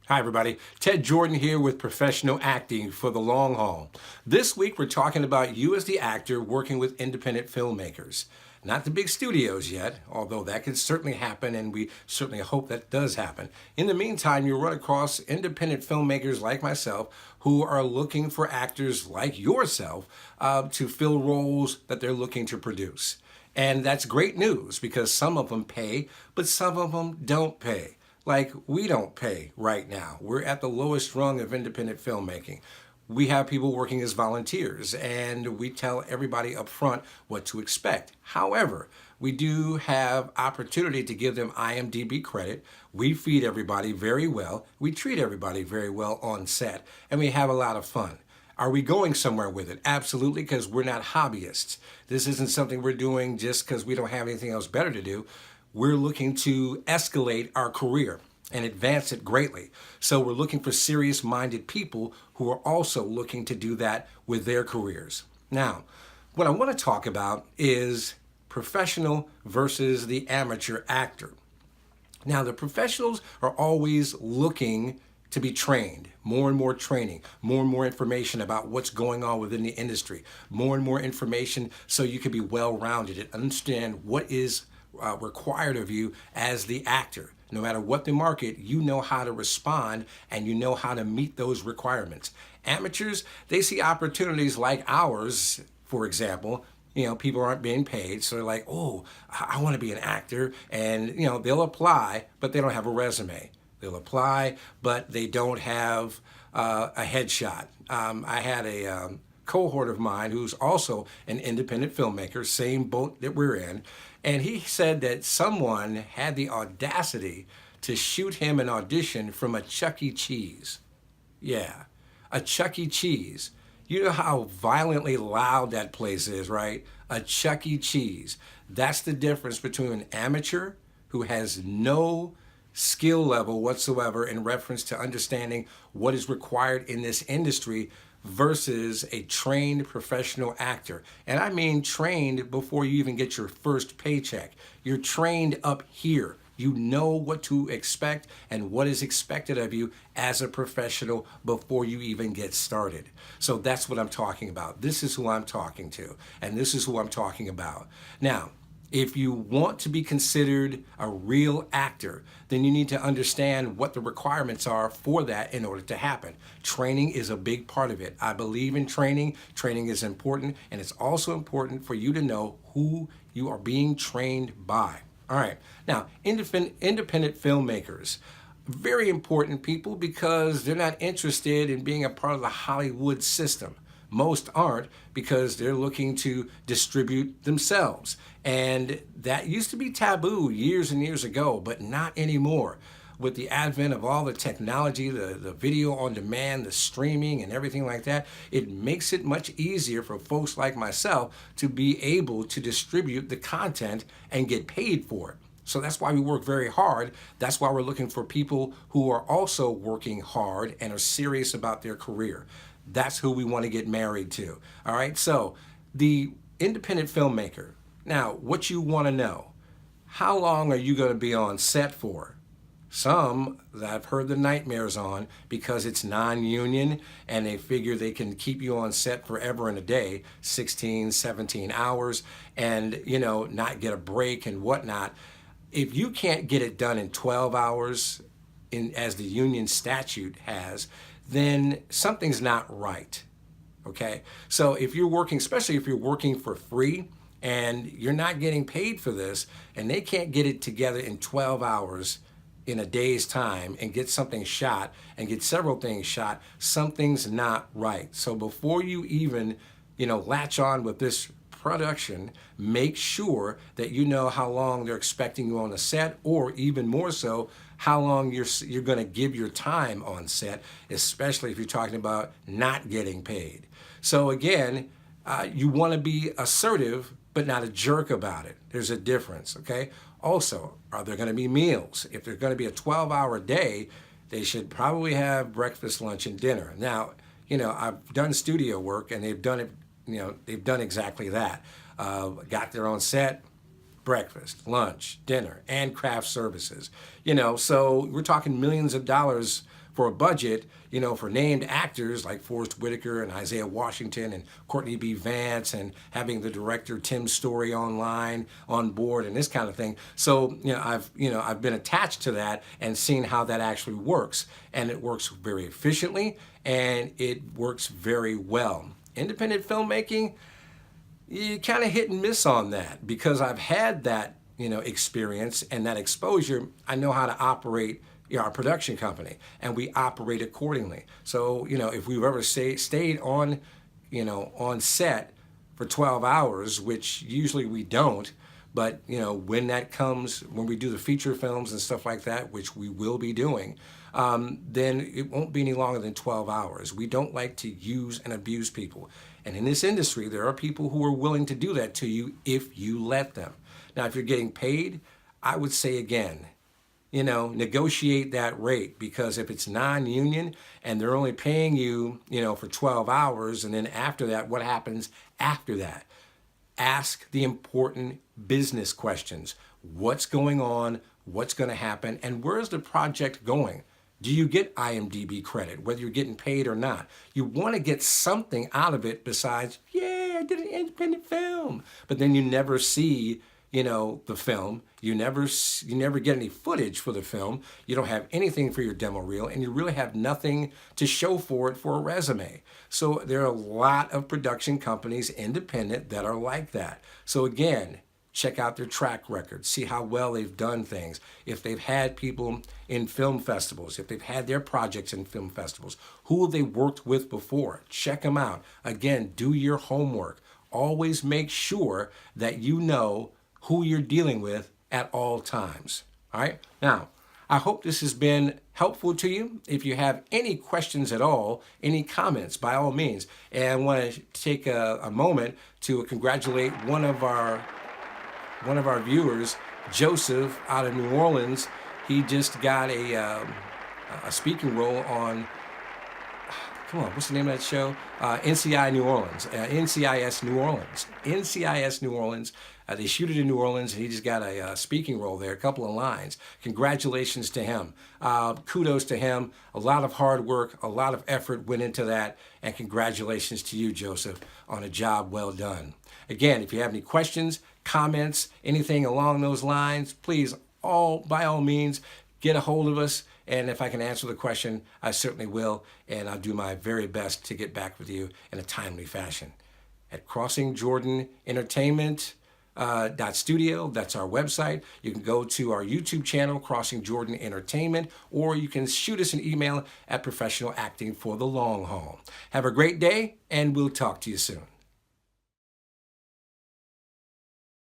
Hi everybody, Ted Jordan here with Professional Acting for the Long Haul. This week we're talking about you as the actor working with independent filmmakers. Not the big studios yet, although that could certainly happen and we certainly hope that does happen. In the meantime, you'll run across independent filmmakers like myself who are looking for actors like yourself to fill roles that they're looking to produce. And that's great news because some of them pay, but some of them don't pay. Like, we don't pay right now. We're at the lowest rung of independent filmmaking. We have people working as volunteers, and we tell everybody up front what to expect. However, we do have opportunity to give them IMDb credit. We feed everybody very well. We treat everybody very well on set, and we have a lot of fun. Are we going somewhere with it? Absolutely, because we're not hobbyists. This isn't something we're doing just because we don't have anything else better to do. We're looking to escalate our career and advance it greatly. So we're looking for serious-minded people who are also looking to do that with their careers. Now, what I want to talk about is professional versus the amateur actor. Now, the professionals are always looking to be trained, more and more training, more and more information about what's going on within the industry, more and more information so you can be well-rounded and understand what is required of you as the actor. No matter what the market, you know how to respond and you know how to meet those requirements. Amateurs, they see opportunities like ours, for example. People aren't being paid, so they're like, oh, I want to be an actor. And, they'll apply, but they don't have a resume. They'll apply, but they don't have a headshot. I had a cohort of mine who's also an independent filmmaker, same boat that we're in, and he said that someone had the audacity to shoot him an audition from a Chuck E. Cheese. Yeah, a Chuck E. Cheese. You know how violently loud that place is, right? A Chuck E. Cheese. That's the difference between an amateur who has no skill level whatsoever in reference to understanding what is required in this industry versus a trained professional actor. And I mean trained before you even get your first paycheck. You're trained up here. You know what to expect and what is expected of you as a professional before you even get started. So that's what I'm talking about. This is who I'm talking to, and this is who I'm talking about. Now, if you want to be considered a real actor, then you need to understand what the requirements are for that in order to happen. Training is a big part of it. I believe in training. Training is important, and it's also important for you to know who you are being trained by. All right, now, independent filmmakers, very important people because they're not interested in being a part of the Hollywood system. Most aren't because they're looking to distribute themselves. And that used to be taboo years and years ago, but not anymore. With the advent of all the technology, the video on demand, the streaming and everything like that, it makes it much easier for folks like myself to be able to distribute the content and get paid for it. So that's why we work very hard. That's why we're looking for people who are also working hard and are serious about their career. That's who we want to get married to. All right, so the independent filmmaker. Now, what you want to know, how long are you going to be on set for? Some that I've heard the nightmares on because it's non-union and they figure they can keep you on set forever and a day, 16, 17 hours, and, not get a break and whatnot. If you can't get it done in 12 hours, as the union statute has, then something's not right, okay? So if you're working, especially if you're working for free and you're not getting paid for this and they can't get it together in 12 hours in a day's time and get something shot and get several things shot, something's not right. So before you even, latch on with this production, make sure that you know how long they're expecting you on the set, or even more so, how long you're going to give your time on set, especially if you're talking about not getting paid. So again, you want to be assertive, but not a jerk about it. There's a difference, okay? Also, are there going to be meals? If there's going to be a 12-hour day, they should probably have breakfast, lunch, and dinner. Now, I've done studio work, and they've done it. They've done exactly that. Got their own set, breakfast, lunch, dinner, and craft services. So we're talking millions of dollars for a budget, for named actors like Forrest Whitaker and Isaiah Washington and Courtney B. Vance, and having the director Tim Story on board and this kind of thing. So, I've been attached to that and seen how that actually works. And it works very efficiently and it works very well. Independent filmmaking, you kind of hit and miss on that, because I've had that experience and that exposure. I know how to operate our production company, and we operate accordingly. So if we've ever stayed on on set for 12 hours, which usually we don't, but when that comes, when we do the feature films and stuff like that, which we will be doing, then it won't be any longer than 12 hours. We don't like to use and abuse people. And in this industry, there are people who are willing to do that to you if you let them. Now, if you're getting paid, I would say again, negotiate that rate, because if it's non-union and they're only paying you, for 12 hours, and then after that, what happens after that? Ask the important business questions. What's going on? What's going to happen? And where's the project going? Do you get IMDb credit, whether you're getting paid or not? You want to get something out of it besides, yeah, I did an independent film. But then you never see, the film. You never get any footage for the film. You don't have anything for your demo reel, and you really have nothing to show for it for a resume. So there are a lot of production companies, independent, that are like that. So again, check out their track record, see how well they've done things, if they've had people in film festivals, if they've had their projects in film festivals, who have they worked with before. Check them out. Again, do your homework. Always make sure that you know who you're dealing with at all times. All right? Now, I hope this has been helpful to you. If you have any questions at all, any comments, by all means. And I want to take a moment to congratulate one of our viewers, Joseph, out of New Orleans. He just got a speaking role on, come on, what's the name of that show? NCIS New Orleans. They shoot it in New Orleans, and he just got a speaking role there, a couple of lines. Congratulations to him. Kudos to him. A lot of hard work, a lot of effort went into that, and congratulations to you, Joseph, on a job well done. Again, if you have any questions, comments, anything along those lines, please, by all means, get a hold of us. And if I can answer the question, I certainly will. And I'll do my very best to get back with you in a timely fashion. At Crossing Jordan Entertainment, .studio, that's our website. You can go to our YouTube channel, Crossing Jordan Entertainment, or you can shoot us an email at Professional Acting for the Long Haul. Have a great day, and we'll talk to you soon.